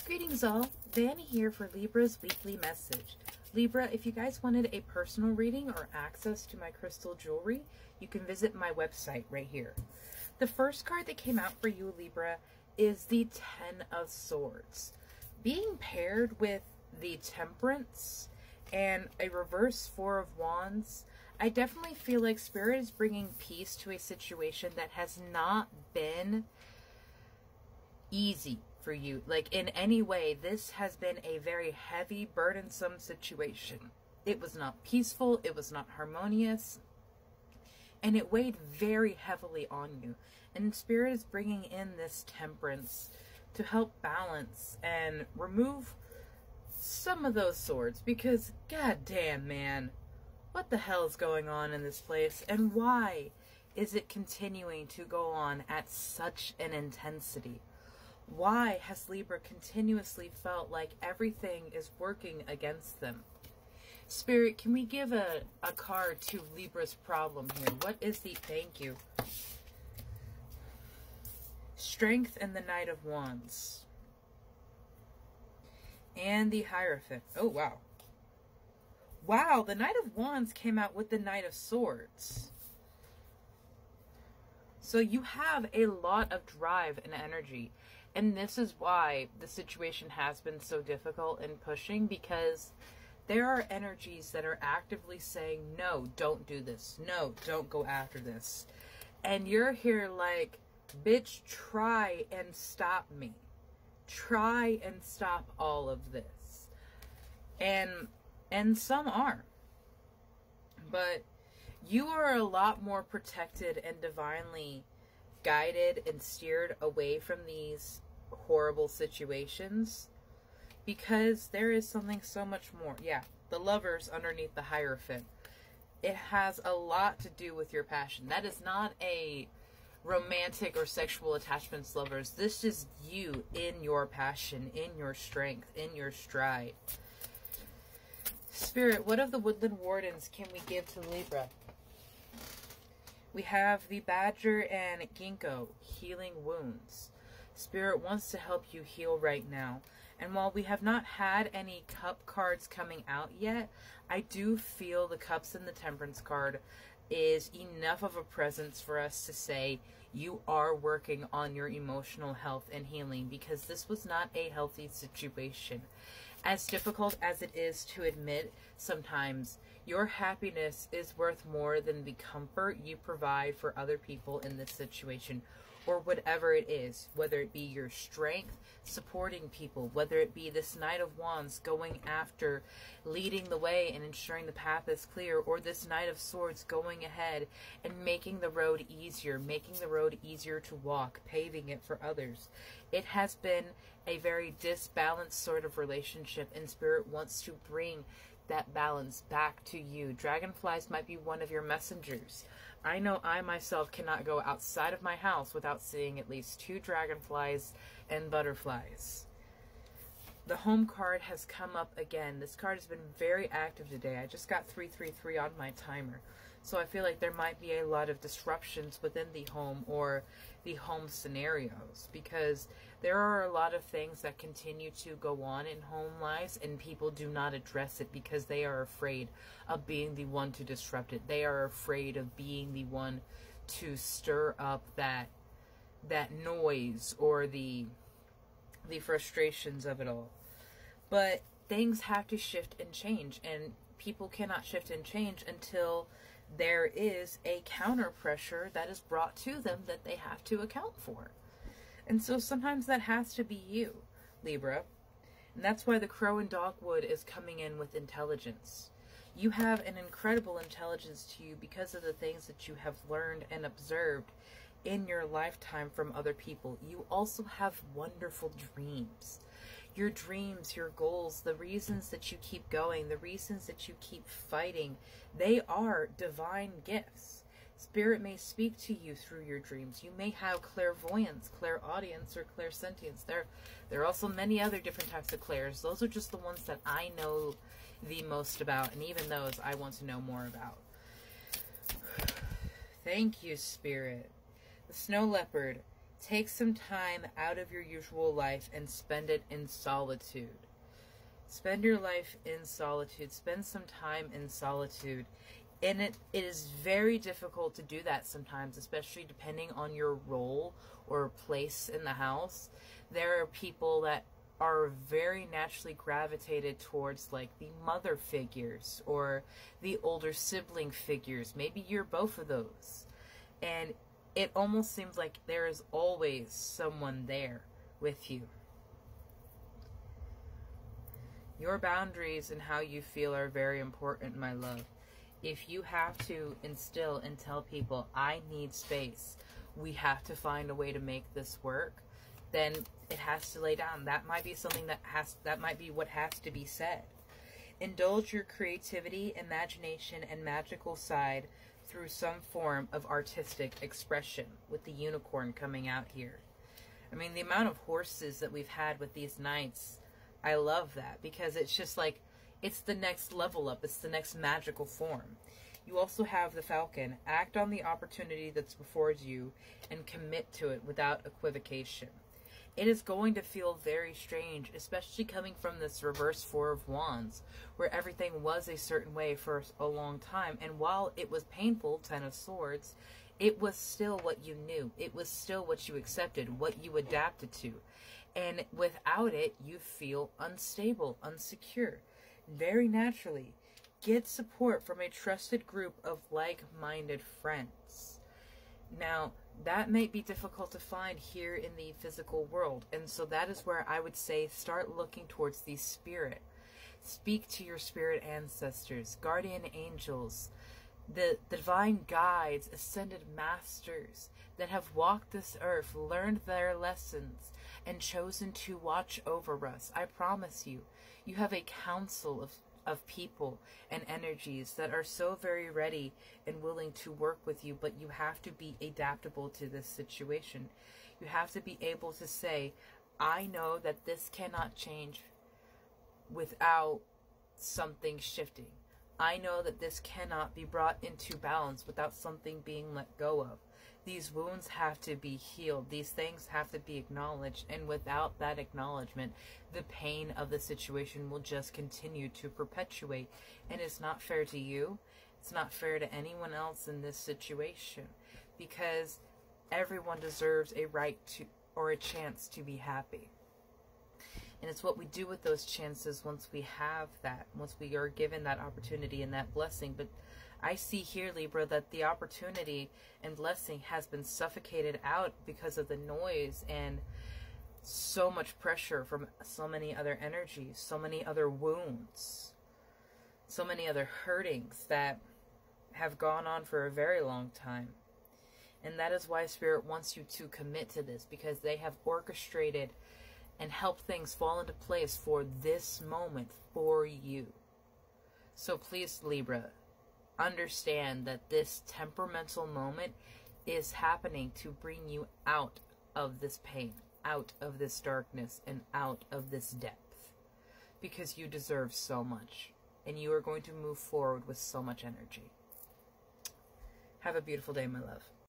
Greetings all, Vanna here for Libra's weekly message. Libra, if you guys wanted a personal reading or access to my crystal jewelry, you can visit my website right here. The first card that came out for you, Libra, is the Ten of Swords. Being paired with the Temperance and a reverse Four of Wands, I definitely feel like Spirit is bringing peace to a situation that has not been easy for you. Like, in any way, this has been a very heavy, burdensome situation. It was not peaceful, it was not harmonious, and it weighed very heavily on you. And Spirit is bringing in this Temperance to help balance and remove some of those swords, because goddamn, man, what the hell is going on in this place, and why is it continuing to go on at such an intensity? Why has Libra continuously felt like everything is working against them? Spirit, can we give a card to Libra's problem here? What is the... Thank you. Strength and the Knight of Wands. And the Hierophant. Oh, wow. Wow, the Knight of Wands came out with the Knight of Swords. So you have a lot of drive and energy. And this is why the situation has been so difficult and pushing, because there are energies that are actively saying, no, don't do this. No, don't go after this. And you're here like, bitch, try and stop me. Try and stop all of this. And some are. But you are a lot more protected and divinely guided and steered away from these horrible situations, because there is something so much more. Yeah, the Lovers underneath the Hierophant. It has a lot to do with your passion. That is not a romantic or sexual attachments, Lovers. This is you in your passion, in your strength, in your stride. Spirit, what of the Woodland Wardens can we give to Libra? We have the Badger and Ginkgo, healing wounds. Spirit wants to help you heal right now. And while we have not had any cup cards coming out yet, I do feel the Cups and the Temperance card is enough of a presence for us to say you are working on your emotional health and healing, because this was not a healthy situation. As difficult as it is to admit sometimes, your happiness is worth more than the comfort you provide for other people in this situation, or whatever it is, whether it be your strength, supporting people, whether it be this Knight of Wands going after, leading the way and ensuring the path is clear, or this Knight of Swords going ahead and making the road easier to walk, paving it for others. It has been a very disbalanced sort of relationship, and Spirit wants to bring that balance back to you. Dragonflies might be one of your messengers. I know I myself cannot go outside of my house without seeing at least 2 dragonflies and butterflies. The home card has come up again. This card has been very active today. I just got 333 on my timer. So I feel like there might be a lot of disruptions within the home or the home scenarios, because there are a lot of things that continue to go on in home lives and people do not address it because they are afraid of being the one to disrupt it. They are afraid of being the one to stir up that noise or the frustrations of it all. But things have to shift and change, and people cannot shift and change until there is a counter pressure that is brought to them that they have to account for. And so sometimes that has to be you, Libra. And that's why the Crow and Dogwood is coming in with intelligence. You have an incredible intelligence to you because of the things that you have learned and observed in your lifetime from other people. You also have wonderful dreams. Your dreams, your goals, the reasons that you keep going, the reasons that you keep fighting, they are divine gifts. Spirit may speak to you through your dreams. You may have clairvoyance, clairaudience, or clairsentience. There are also many other different types of clairs. Those are just the ones that I know the most about, and even those I want to know more about. Thank you, Spirit. The Snow Leopard, Take some time out of your usual life and spend it in solitude. Spend your life in solitude. Spend some time in solitude. And it is very difficult to do that sometimes, especially depending on your role or place in the house. There are people that are very naturally gravitated towards like the mother figures or the older sibling figures. Maybe you're both of those. And it almost seems like there is always someone there with you. Your boundaries and how you feel are very important, my love. If you have to instill and tell people, I need space, we have to find a way to make this work, then it has to lay down. That might be something that might be what has to be said. Indulge your creativity, imagination, and magical side through some form of artistic expression, with the unicorn coming out here. I mean, the amount of horses that we've had with these nights, I love that, because it's just like, it's the next level up. It's the next magical form. You also have the Falcon. Act on the opportunity that's before you and commit to it without equivocation. It is going to feel very strange, especially coming from this reverse Four of Wands, where everything was a certain way for a long time. And while it was painful, Ten of Swords, it was still what you knew. It was still what you accepted, what you adapted to. And without it, you feel unstable, unsecure. Very naturally, get support from a trusted group of like-minded friends. Now, that may be difficult to find here in the physical world, and so that is where I would say start looking towards the spirit. Speak to your spirit ancestors, guardian angels, the divine guides, ascended masters that have walked this earth, learned their lessons, and chosen to watch over us. I promise you, you have a council of people and energies that are so very ready and willing to work with you, but you have to be adaptable to this situation. You have to be able to say, I know that this cannot change without something shifting. I know that this cannot be brought into balance without something being let go of. These wounds have to be healed. These things have to be acknowledged. And without that acknowledgement, the pain of the situation will just continue to perpetuate. And it's not fair to you. It's not fair to anyone else in this situation. Because everyone deserves a right to, or a chance to be happy. And it's what we do with those chances once we have that, once we are given that opportunity and that blessing. But I see here, Libra, that the opportunity and blessing has been suffocated out because of the noise and so much pressure from so many other energies, so many other wounds, so many other hurtings that have gone on for a very long time. And that is why Spirit wants you to commit to this, because they have orchestrated and help things fall into place for this moment for you. So please, Libra, understand that this temperamental moment is happening to bring you out of this pain, out of this darkness, and out of this depth. Because you deserve so much. And you are going to move forward with so much energy. Have a beautiful day, my love.